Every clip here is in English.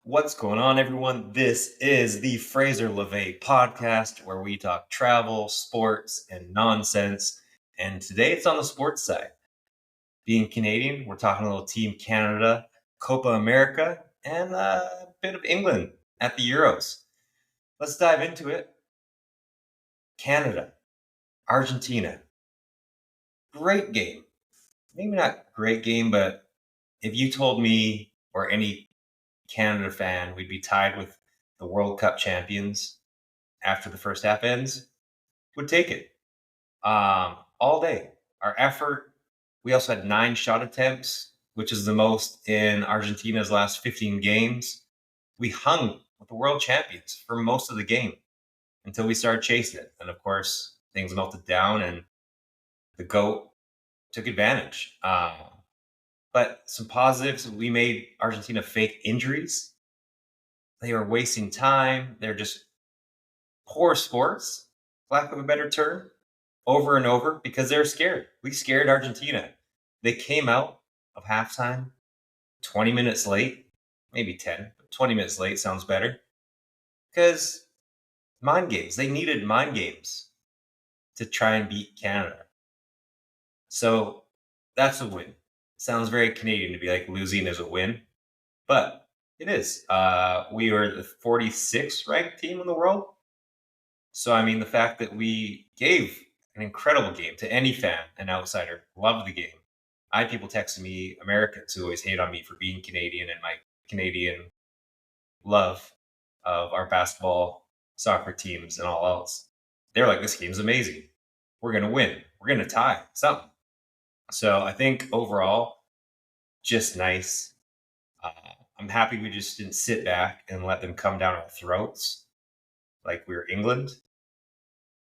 What's going on, everyone? This is the Fraser LeVay podcast where we talk travel, sports, and nonsense. And today it's on the sports side. Being Canadian, we're talking a little Team Canada, Copa America, and a bit of England at the Euros. Let's dive into it. Canada, Argentina. Great game. Maybe not great game, but if you told me or any Canada fan we'd be tied with the World Cup champions after the first half ends, would take it all day. Our effort. We also had 9 shot attempts, which is the most in Argentina's last 15 games. We hung with the world champions for most of the game until we started chasing it. And of course, things melted down and the GOAT took advantage. But some positives, we made Argentina fake injuries. They were wasting time. They're just poor sports, lack of a better term, over and over because they're scared. We scared Argentina. They came out of halftime 20 minutes late, maybe 10, but 20 minutes late sounds better. Because mind games, they needed mind games to try and beat Canada. So that's a win. Sounds very Canadian to be like losing is a win, but it is. We were the 46th ranked team in the world. So, I mean, the fact that we gave an incredible game to any fan, an outsider, loved the game. I had people texting me, Americans who always hate on me for being Canadian and my Canadian love of our basketball, soccer teams, and all else. They're like, this game's amazing. We're going to win. We're going to tie something. So, I think overall, just nice. Uh, I'm happy we just didn't sit back and let them come down our throats like we were England.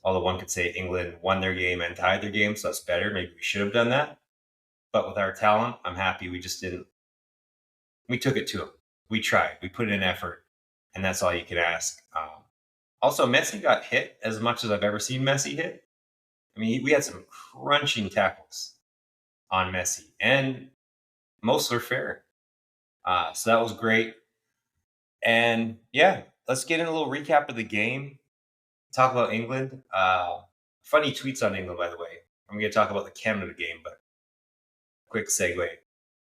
Although one could say England won their game and tied their game, so that's better. Maybe we should have done that. But with our talent, I'm happy we just didn't. We took it to them. We tried. We put in effort, and that's all you can ask. Also, Messi got hit as much as I've ever seen Messi hit. I mean, we had some crunching tackles on Messi, and most were fair. So that was great. And yeah, let's get in a little recap of the game. Talk about England. Funny tweets on England, by the way. I'm going to talk about the Canada game, but quick segue.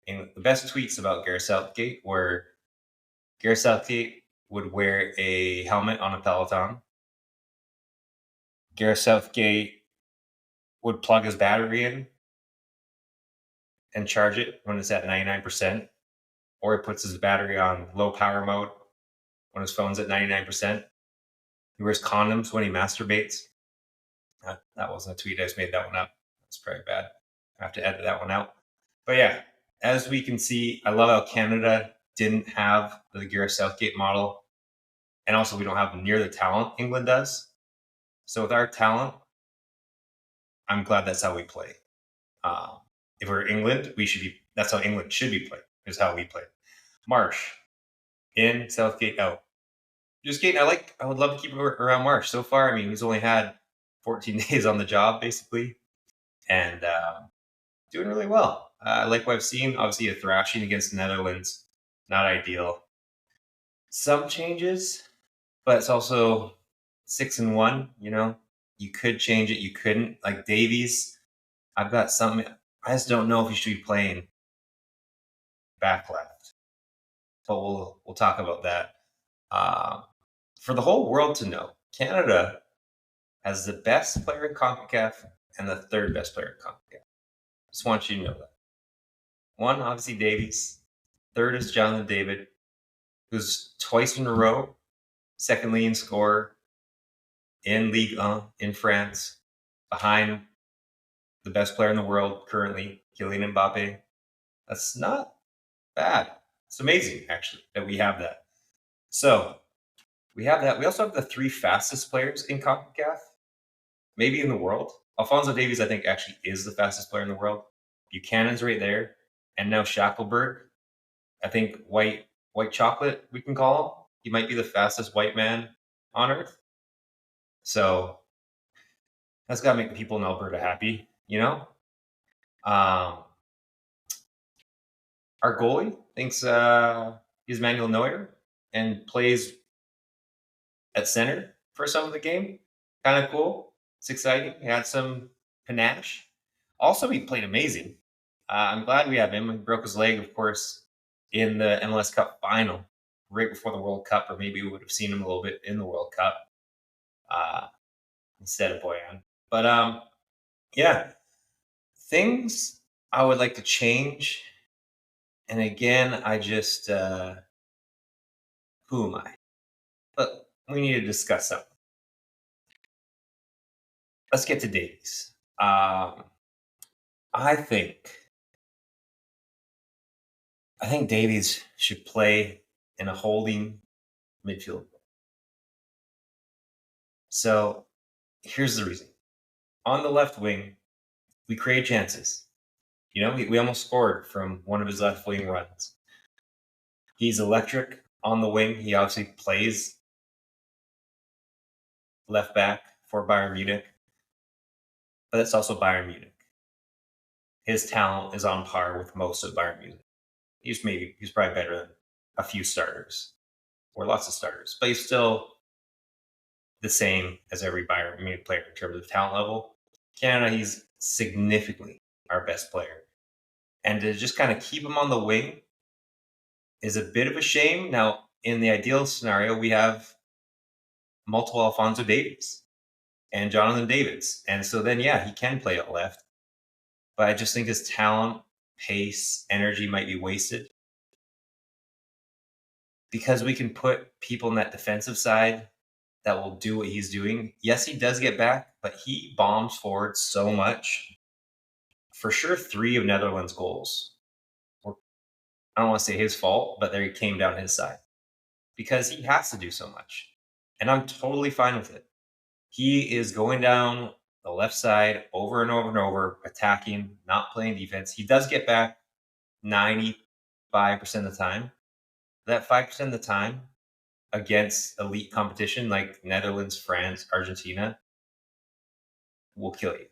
And the best tweets about Gareth Southgate were Gareth Southgate would wear a helmet on a Peloton. Gareth Southgate would plug his battery in and charge it when it's at 99%, or he puts his battery on low power mode when his phone's at 99%. He wears condoms when he masturbates. That wasn't a tweet. I just made that one up. That's probably bad. I have to edit that one out. But yeah, as we can see, I love how Canada didn't have the Gareth Southgate model. And also, we don't have near the talent England does. So with our talent, I'm glad that's how we play. If we're England, that's how England should be played, is how we play. Marsh, in, Southgate out. Just kidding. I would love to keep him around Marsh. So far, I mean, he's only had 14 days on the job, basically. And doing really well. Like what I've seen, obviously a thrashing against the Netherlands, not ideal. Some changes, but it's also 6-1. You could change it, you couldn't. Like Davies, I've got something. I just don't know if he should be playing back left, but we'll talk about that. For the whole world to know, Canada has the best player in CONCACAF and the third best player in CONCACAF. Just want you to know that. One, obviously, Davies. Third is Jonathan David, who's twice in a row second leading scorer in Ligue 1 in France, behind the best player in the world currently, Kylian Mbappe. That's not bad. It's amazing, actually, that we have that. So we have that. We also have the 3 fastest players in CONCACAF, maybe in the world. Alphonso Davies, I think, actually is the fastest player in the world. Buchanan's right there. And now Shackelberg, I think white chocolate, we can call him. He might be the fastest white man on earth. So that's got to make the people in Alberta happy, Our goalie thinks he's Manuel Neuer. and plays at center for some of the game. Kind of cool. It's exciting. He had some panache. Also, he played amazing. I'm glad we have him. He broke his leg, of course, in the MLS Cup final, right before the World Cup, or maybe we would have seen him a little bit in the World Cup uh, instead of Boyan. But yeah, things I would like to change. And again, I just, who am I? But we need to discuss something. Let's get to Davies. I think Davies should play in a holding midfield. So here's the reason. On the left wing, we create chances. We almost scored from one of his left wing runs. He's electric on the wing. He obviously plays left back for Bayern Munich, but it's also Bayern Munich. His talent is on par with most of Bayern Munich. He's probably better than a few starters or lots of starters, but he's still the same as every Bayern Munich player in terms of talent level. Canada, he's significantly our best player. And to just kind of keep him on the wing is a bit of a shame. Now, in the ideal scenario, we have multiple Alphonso Davies and Jonathan Davids. And so then, yeah, he can play at left. But I just think his talent, pace, energy might be wasted. Because we can put people in that defensive side that will do what he's doing. Yes, he does get back, but he bombs forward so much. For sure, 3 of Netherlands' goals were, I don't want to say his fault, but they came down his side because he has to do so much. And I'm totally fine with it. He is going down the left side over and over and over, attacking, not playing defense. He does get back 95% of the time. That 5% of the time against elite competition like Netherlands, France, Argentina will kill you.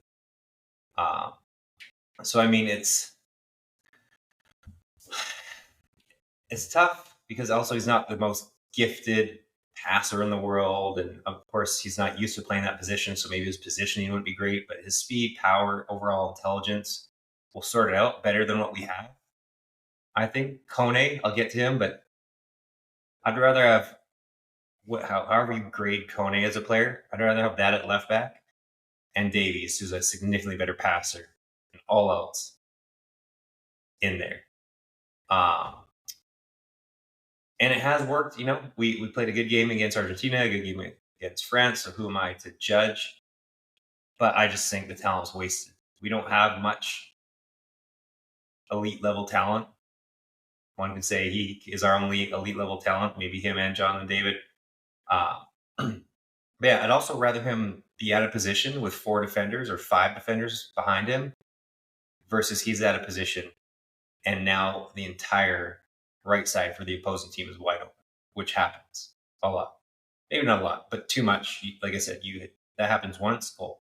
So I mean, it's tough because also he's not the most gifted passer in the world, and of course he's not used to playing that position. So maybe his positioning wouldn't be great, but his speed, power, overall intelligence will sort it out better than what we have. I think Kone, I'll get to him, but I'd rather have however you grade Kone as a player, I'd rather have that at left back and Davies, who's a significantly better passer, and all else in there. And it has worked. We played a good game against Argentina, a good game against France. So who am I to judge? But I just think the talent's wasted. We don't have much elite level talent. One could say he is our only elite level talent. Maybe him and Jonathan David. But yeah, I'd also rather him be out of position with 4 defenders or 5 defenders behind him versus he's out of position and now the entire right side for the opposing team is wide open, which happens a lot. Maybe not a lot, but too much. Like I said, that happens once. Well,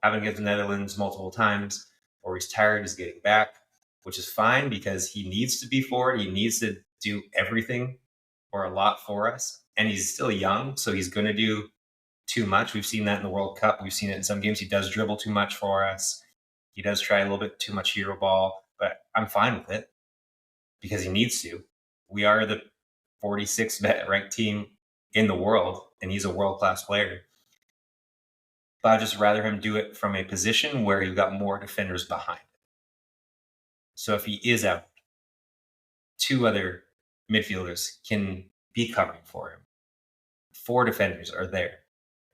happened against the Netherlands multiple times, or he's tired, he's getting back, which is fine because he needs to be forward. He needs to do everything or a lot for us. And he's still young, so he's going to do too much. We've seen that in the World Cup. We've seen it in some games. He does dribble too much for us. He does try a little bit too much hero ball, but I'm fine with it because he needs to. We are the 46th ranked team in the world, and he's a world-class player. But I'd just rather him do it from a position where you've got more defenders behind. So if he is out, 2 other midfielders can be covering for him. 4 defenders are there.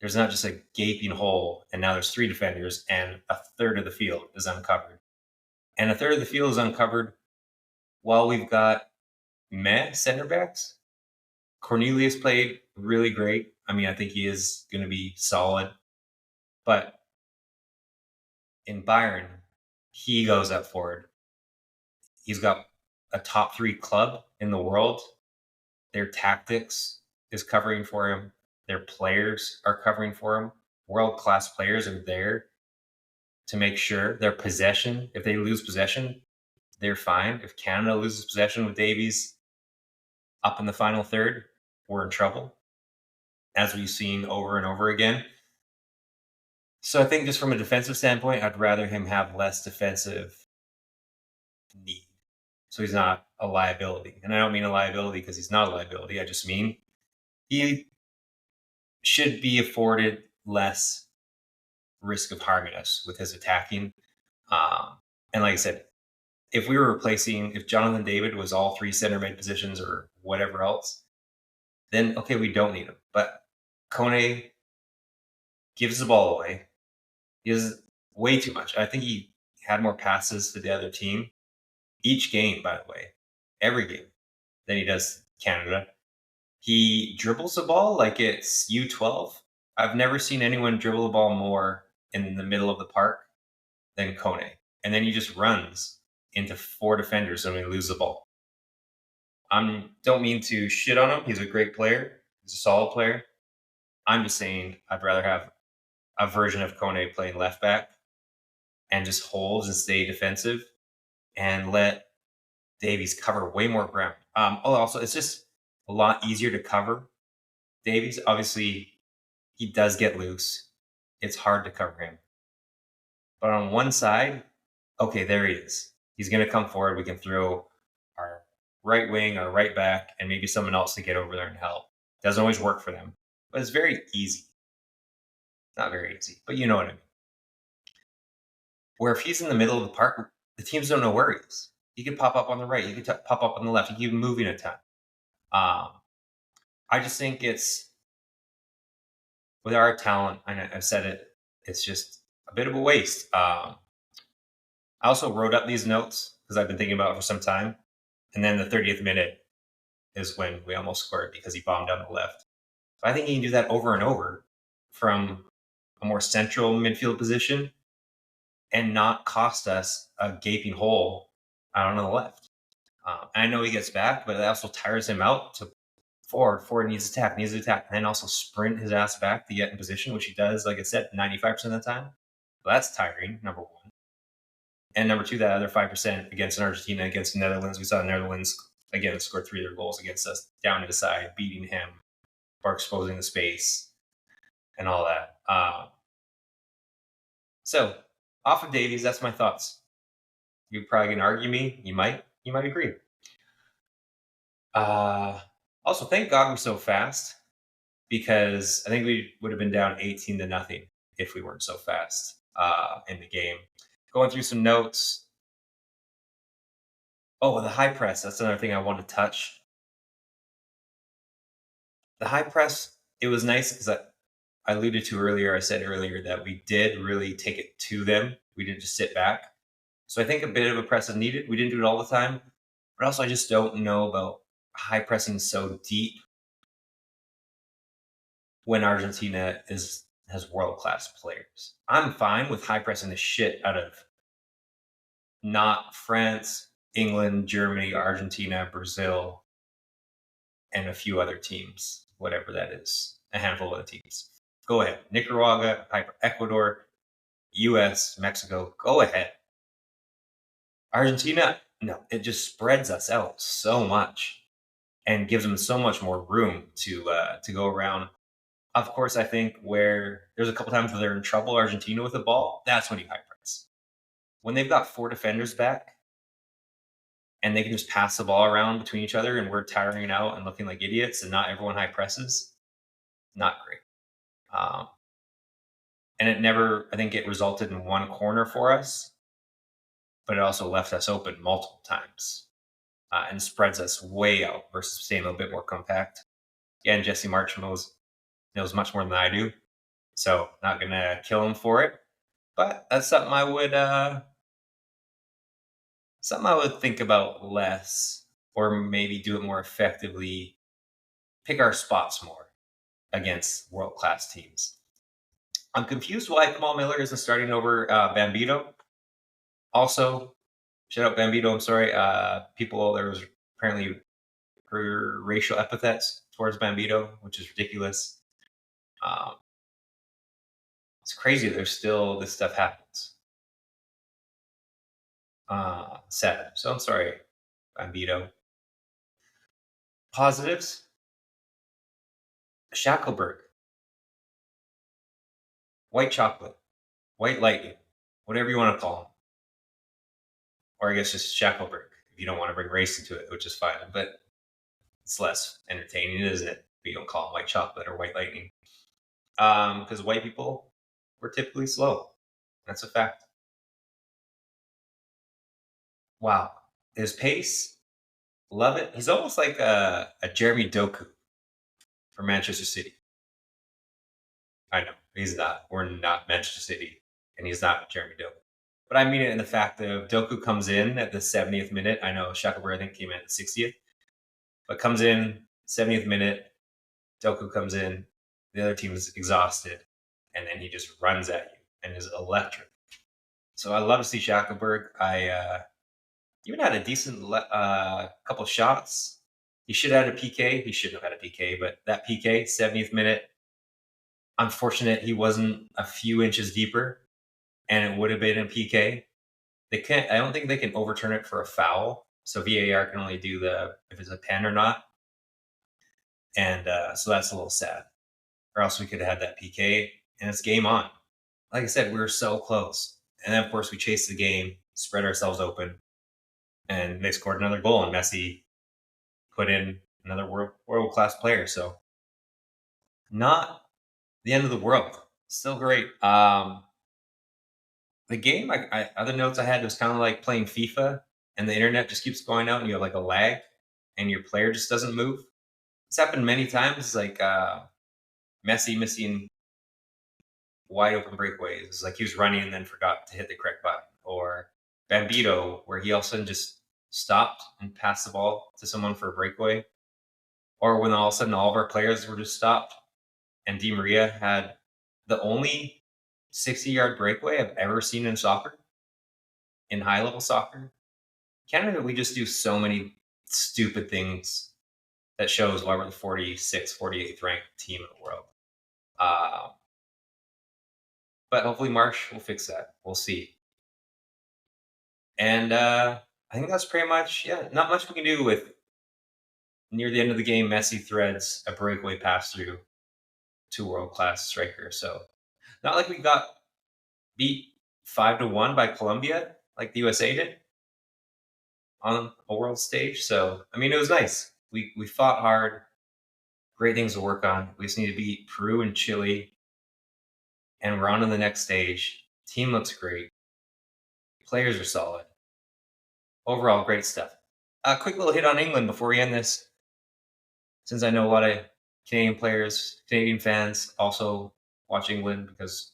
There's not just a gaping hole, and now there's 3 defenders, and a third of the field is uncovered. And a third of the field is uncovered while we've got center backs. Cornelius played really great. I mean, I think he is going to be solid. But in Bayern, he goes up forward. He's got a top 3 club in the world. Their tactics is covering for him. Their players are covering for him. World-class players are there to make sure their possession, if they lose possession, they're fine. If Canada loses possession with Davies up in the final third, we're in trouble, as we've seen over and over again. So I think just from a defensive standpoint, I'd rather him have less defensive need. So he's not a liability. And I don't mean a liability because he's not a liability. I just mean he should be afforded less risk of harming us with his attacking. And like I said, if we were replacing, if Jonathan David was all three center mid positions or whatever else, then okay, we don't need him. But Kone gives the ball away. He does way too much. I think he had more passes to the other team each game, by the way, every game than he does Canada. He dribbles the ball like it's U12. I've never seen anyone dribble the ball more in the middle of the park than Kone. And then he just runs into four defenders and we lose the ball. I don't mean to shit on him. He's a great player. He's a solid player. I'm just saying I'd rather have a version of Kone playing left back and just hold and stay defensive and let Davies cover way more ground. Also, it's just a lot easier to cover Davies. Obviously, he does get loose. It's hard to cover him. But on one side, okay, there he is. He's going to come forward. We can throw our right wing, our right back, and maybe someone else to get over there and help. Doesn't always work for them, but it's very easy. Not very easy, but you know what I mean. Where if he's in the middle of the park, the teams don't know where he is. He could pop up on the right. He could pop up on the left. He could be moving a ton. I just think it's with our talent, and I've said it, it's just a bit of a waste. I also wrote up these notes because I've been thinking about it for some time. And then the 30th minute is when we almost scored because he bombed down the left. So I think he can do that over and over from a more central midfield position and not cost us a gaping hole out on the left. I know he gets back, but it also tires him out to forward needs to attack, and then also sprint his ass back to get in position, which he does, like I said, 95% of the time. So that's tiring, number one. And number two, that other 5% against Argentina, against the Netherlands. We saw the Netherlands, again, scored 3 of their goals against us down to the side, beating him or exposing the space and all that. So, off of Davies, that's my thoughts. You're probably going to argue me. You might agree. Also, thank God we're so fast because I think we would have been down 18-0 if we weren't so fast in the game. Going through some notes. Oh, the high press. That's another thing I want to touch. The high press, it was nice because I alluded to earlier, I said earlier that we did really take it to them. We didn't just sit back. So I think a bit of a press is needed. We didn't do it all the time. But also, I just don't know about high pressing so deep when Argentina has world-class players. I'm fine with high pressing the shit out of not France, England, Germany, Argentina, Brazil, and a few other teams, whatever that is, a handful of other teams. Go ahead. Nicaragua, Ecuador, US, Mexico, go ahead. Argentina, no, it just spreads us out so much and gives them so much more room to go around. Of course, I think where there's a couple times where they're in trouble, Argentina with the ball, that's when you high press. When they've got 4 defenders back and they can just pass the ball around between each other and we're tiring out and looking like idiots and not everyone high presses, not great. And it never, I think it resulted in one corner for us, but it also left us open multiple times and spreads us way out versus staying a little bit more compact. Again, Jesse March knows much more than I do, so not going to kill him for it. But that's something I would think about less, or maybe do it more effectively. Pick our spots more against world-class teams. I'm confused why Kamal Miller isn't starting over Bambito. Also, shout out Bambito. I'm sorry. There was apparently racial epithets towards Bambito, which is ridiculous. It's crazy. There's still this stuff happens. Sad. So I'm sorry, Bambito. Positives. Shackelberg, white chocolate, white lightning, whatever you want to call him. Or I guess just Shackelberg if you don't want to bring race into it, which is fine. But it's less entertaining, isn't it? If you don't call him white chocolate or white lightning. Because white people were typically slow. That's a fact. Wow. His pace, love it. He's almost like a Jeremy Doku from Manchester City. I know he's not. We're not Manchester City, and he's not Jeremy Doku. But I mean it in the fact that Doku comes in at the 70th minute. I know Shackelberg, I think, came in at the 60th, but comes in 70th minute. Doku comes in, the other team is exhausted, and then he just runs at you and is electric. So I love to see Shackelberg. I even had a decent couple shots. He should have had a PK. He shouldn't have had a PK, but that PK, 70th minute, unfortunate he wasn't a few inches deeper, and it would have been a PK. They can't. I don't think they can overturn it for a foul. So VAR can only do if it's a pen or not, and so that's a little sad. Or else we could have had that PK, and it's game on. Like I said, we were so close, and then of course we chased the game, spread ourselves open, and they scored another goal, and Messi put in another world class player. So not the end of the world. Still great. The game, other notes I had was kind of like playing FIFA, and the internet just keeps going out, and you have like a lag, and your player just doesn't move. It's happened many times. It's like Messi missing wide open breakaways. It's like he was running and then forgot to hit the correct button, or Bambito, where he all of a sudden just stopped and passed the ball to someone for a breakaway, or when all of a sudden all of our players were just stopped, and Di Maria had the only 60-yard breakaway I've ever seen in soccer, in high level soccer. Canada, we just do so many stupid things that shows why we're the 46th, 48th ranked team in the world. But hopefully Marsh will fix that. We'll see. And I think that's pretty much, yeah, not much we can do with near the end of the game. Messi threads a breakaway pass through to world-class striker. So not like we got beat 5-1 by Colombia like the USA did on a world stage. So, I mean, it was nice. We fought hard. Great things to work on. We just need to beat Peru and Chile, and we're on to the next stage. Team looks great. Players are solid. Overall, great stuff. A quick little hit on England before we end this, since I know a lot of Canadian players, Canadian fans also watch England because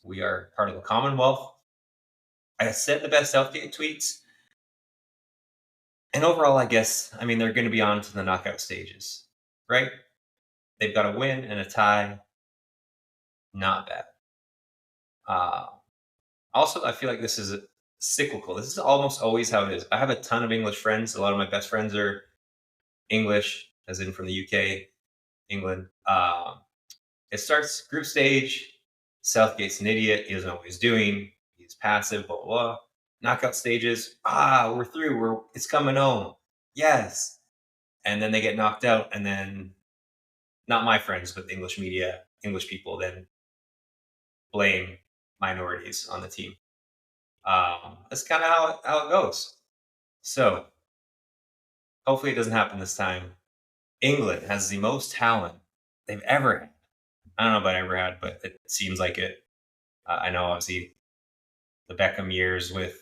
we are part of the Commonwealth. I said the best Southgate tweets. And overall, I guess, I mean, they're going to be on to the knockout stages, right? They've got a win and a tie. Not bad. Also, I feel like this is cyclical. This is almost always how it is. I have a ton of English friends. A lot of my best friends are English, as in from the UK, England. It starts group stage. Southgate's an idiot. He doesn't know what he's doing. He's passive, blah, blah, blah. Knockout stages. We're through. It's coming home. Yes. And then they get knocked out. And then, not my friends, but the English media, English people then blame minorities on the team. That's kind of how it goes. So, hopefully it doesn't happen this time. England has the most talent they've ever had. I don't know about ever had, but it seems like it. I know, obviously, the Beckham years with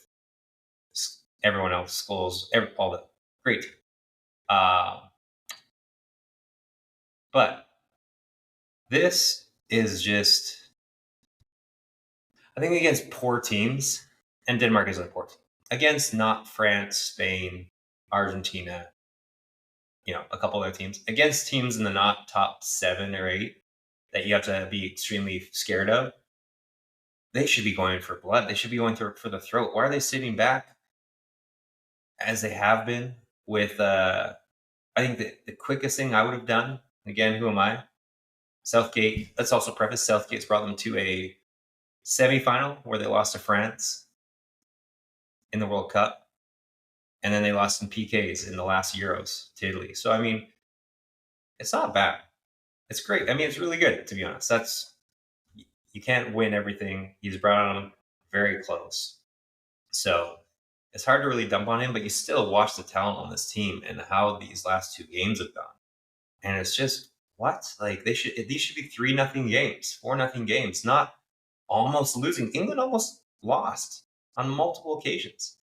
everyone else, schools, all the great. But this is just, I think, against poor teams, and Denmark is a poor team. Against not France, Spain, Argentina, a couple other teams. Against teams in the not top 7 or 8 that you have to be extremely scared of, they should be going for blood. They should be going for the throat. Why are they sitting back as they have been with, I think the quickest thing I would have done, again, who am I? Southgate, let's also preface, Southgate's brought them to a semifinal where they lost to France in the World Cup. And then they lost in PKs in the last Euros to Italy. So, I mean, it's not bad. It's great. I mean, it's really good, to be honest. You can't win everything. He's brought him very close. So it's hard to really dump on him, but you still watch the talent on this team and how these last two games have gone. And it's just what? Like these should be 3-0 games, 4-0 games, not almost losing. England almost lost on multiple occasions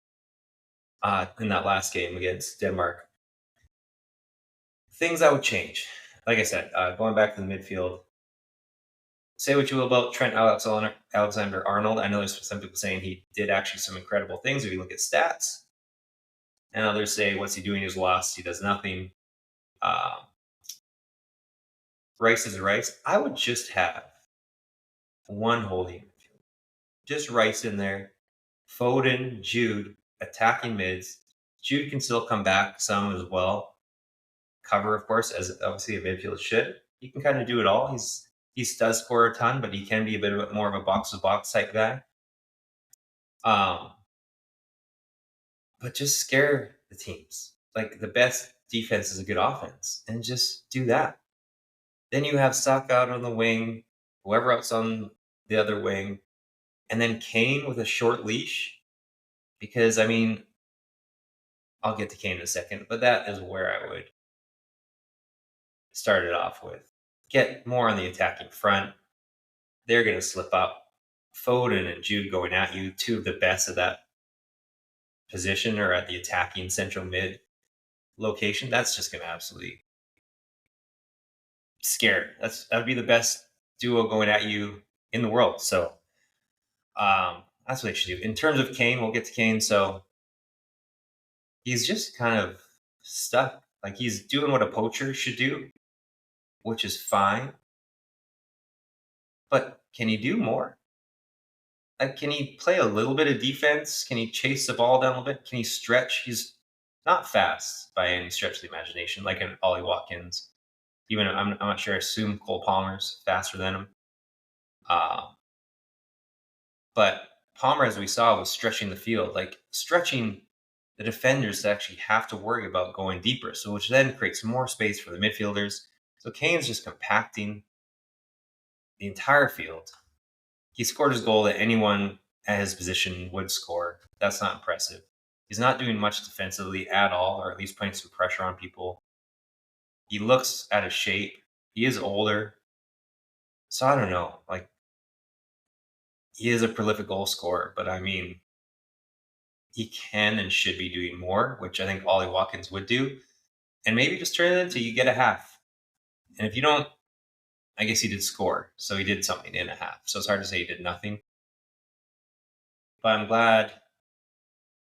in that last game against Denmark. Things I would change. Like I said, going back to the midfield, say what you will about Trent Alexander Arnold. I know there's some people saying he did actually some incredible things if you look at stats. And others say, what's he doing? He's lost. He does nothing. Rice is Rice. I would just have one holding midfield. Just Rice in there. Foden, Jude, attacking mids. Jude can still come back some as well. Cover, of course, as obviously a midfield should. He can kind of do it all. He does score a ton, but he can be a bit of more of a box to box type guy. But just scare the teams. Like the best defense is a good offense, and just do that. Then you have Saka out on the wing, whoever else on the other wing, and then Kane with a short leash. Because I mean, I'll get to Kane in a second, but that is where I would start it off with. Get more on the attacking front. They're going to slip up. Foden and Jude going at you, two of the best of that position or at the attacking central mid location. That's just going to absolutely scare. That would be the best duo going at you in the world. So that's what they should do. In terms of Kane, we'll get to Kane. So he's just kind of stuck. Like he's doing what a poacher should do, which is fine. But can he do more? Like, can he play a little bit of defense? Can he chase the ball down a little bit? Can he stretch? He's not fast by any stretch of the imagination, like an Ollie Watkins. Even I'm not sure. I assume Cole Palmer's faster than him. But Palmer, as we saw, was stretching the field, like stretching the defenders to actually have to worry about going deeper. So, which then creates more space for the midfielders. So Kane's just compacting the entire field. He scored his goal that anyone at his position would score. That's not impressive. He's not doing much defensively at all, or at least putting some pressure on people. He looks out of shape. He is older. So I don't know. Like, he is a prolific goal scorer, but I mean, he can and should be doing more, which I think Ollie Watkins would do. And maybe just turn it into you get a half. And if you don't, I guess he did score. So he did something in a half. So it's hard to say he did nothing. But I'm glad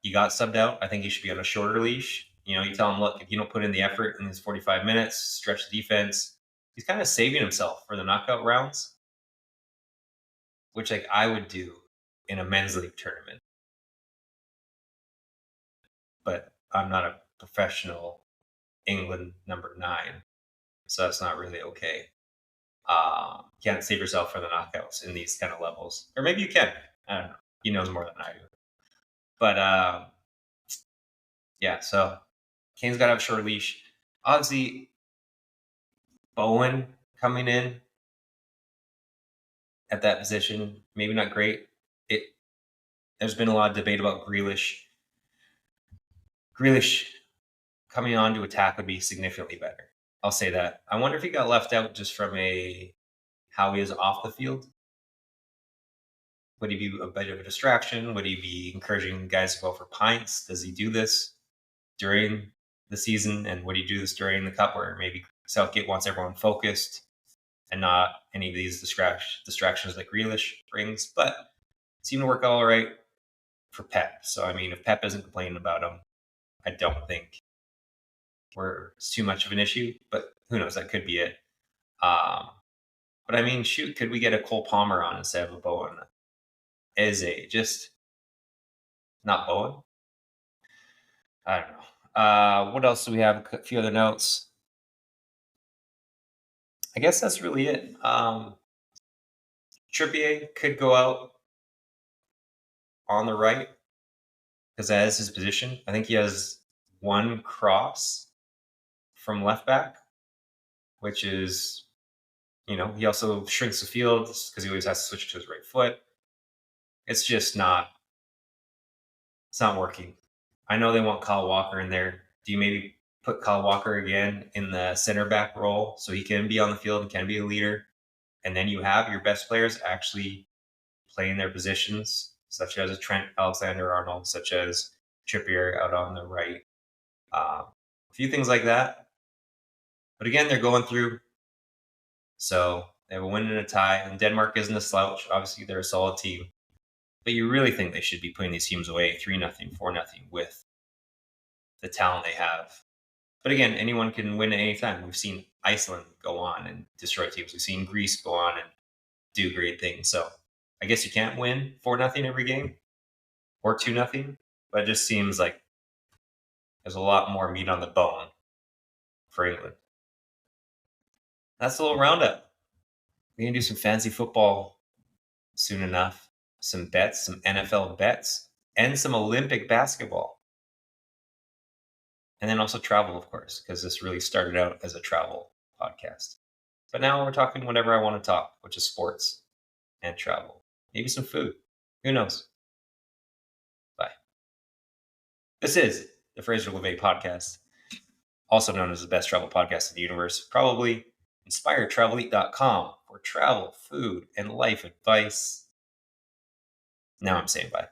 he got subbed out. I think he should be on a shorter leash. You know, you tell him, look, if you don't put in the effort in his 45 minutes, stretch the defense, he's kind of saving himself for the knockout rounds, which like I would do in a men's league tournament. But I'm not a professional England number 9, so that's not really okay. You can't save yourself for the knockouts in these kind of levels, or maybe you can. I don't know. He knows more than I do. But yeah, so Kane's got to have a short leash. Obviously, Bowen coming in at that position, maybe not great. There's been a lot of debate about Grealish. Grealish coming on to attack would be significantly better. I'll say that. I wonder if he got left out just from how he is off the field. Would he be a bit of a distraction? Would he be encouraging guys to go for pints? Does he do this during the season? And would he do this during the cup where maybe Southgate wants everyone focused and not any of these distractions that Grealish brings? But it seemed to work all right for Pep. So, I mean, if Pep isn't complaining about him, I don't think it's too much of an issue. But who knows? That could be it. But I mean, shoot, could we get a Cole Palmer on instead of a Bowen? Just not Bowen? I don't know. What else do we have? A few other notes. I guess that's really it. Trippier could go out on the right because that is his position. I think he has one cross from left back, which is He also shrinks the field because he always has to switch to his right foot. It's just not. It's not working. I know they want Kyle Walker in there. Do you maybe put Kyle Walker again in the center back role so he can be on the field and can be a leader? And then you have your best players actually playing their positions, such as a Trent Alexander-Arnold, such as Trippier out on the right. A few things like that. But again, they're going through. So they have a win and a tie. And Denmark isn't a slouch. Obviously, they're a solid team. But you really think they should be putting these teams away 3-0, 4-0 with the talent they have. But again, anyone can win at any time. We've seen Iceland go on and destroy teams. We've seen Greece go on and do great things. So I guess you can't win 4-0 every game or 2-0, but it just seems like there's a lot more meat on the bone for England. That's a little roundup. We can do some fancy football soon enough. Some bets, some NFL bets, and some Olympic basketball. And then also travel, of course, because this really started out as a travel podcast. But now we're talking whatever I want to talk, which is sports and travel. Maybe some food. Who knows? Bye. This is the Fraser LeVay podcast, also known as the best travel podcast in the universe. Probably inspiredtraveleat.com for travel, food, and life advice. Now I'm saying bye.